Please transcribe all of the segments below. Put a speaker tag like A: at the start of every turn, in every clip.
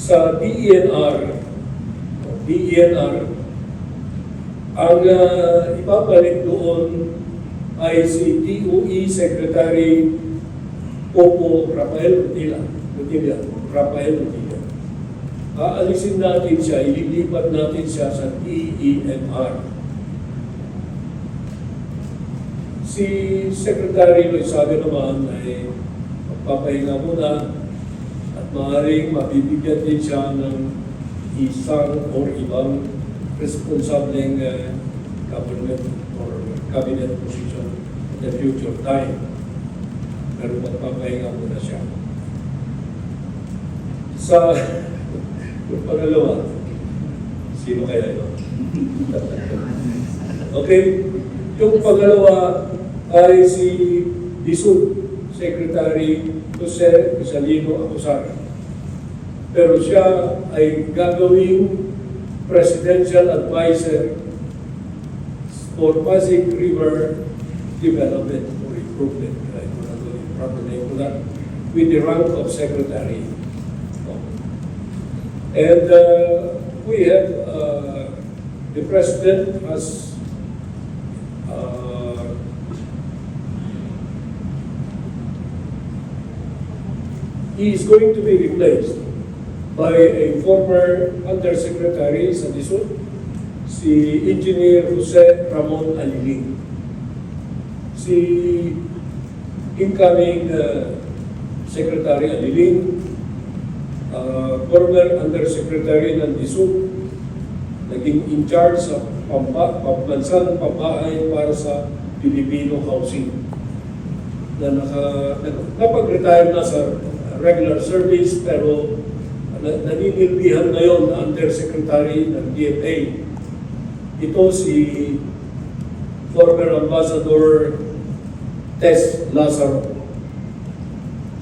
A: sa DENR, ang ipapalit doon ay si DOE Secretary Popo Rafael Utila. Aalisin natin siya, ililipat natin siya sa DENR. Si Secretary Loisaga naman ay magpapahinga muna at maaaring mabibigyan din siya ng isang o ibang responsableng government or cabinet position in the future time. Pero magpapahinga muna siya. Sa pangalawa, sino kaya yun? Okay, yung pangalawa ay si DSUD, Secretary Jose Rizalino Acosar. Pero siya ay gagawing Presidential Advisor for Pasig River Development or Improvement. I don't know the proper name for that. With the rank of Secretary. And we have the President has he is going to be replaced by a former Undersecretary sa DSUD, si Engineer Jose Ramon Aliling. Si incoming Secretary Aliling, former Undersecretary ng DSUD, naging in charge sa pambansang pabahay para sa Filipino housing na napag-retire na sa regular service pero naninilbihan ngayon na Undersecretary ng DFA. Ito si former Ambassador Tess Lazaro.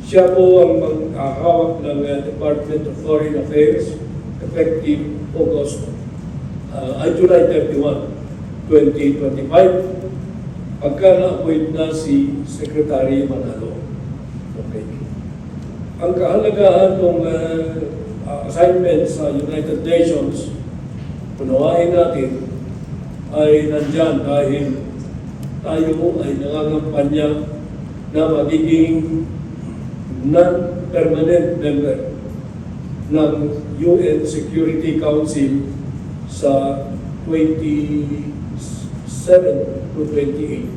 A: Siya po ang maghahawak ng Department of Foreign Affairs effective July 31, 2025. Pagka na-appoint na si Secretary Manalo. Okay. Ang kahalagahan ng assignment sa United Nations, punawain natin, ay nandyan dahil tayo ay nangangampanya na magiging non-permanent member ng UN Security Council sa 27 to 28.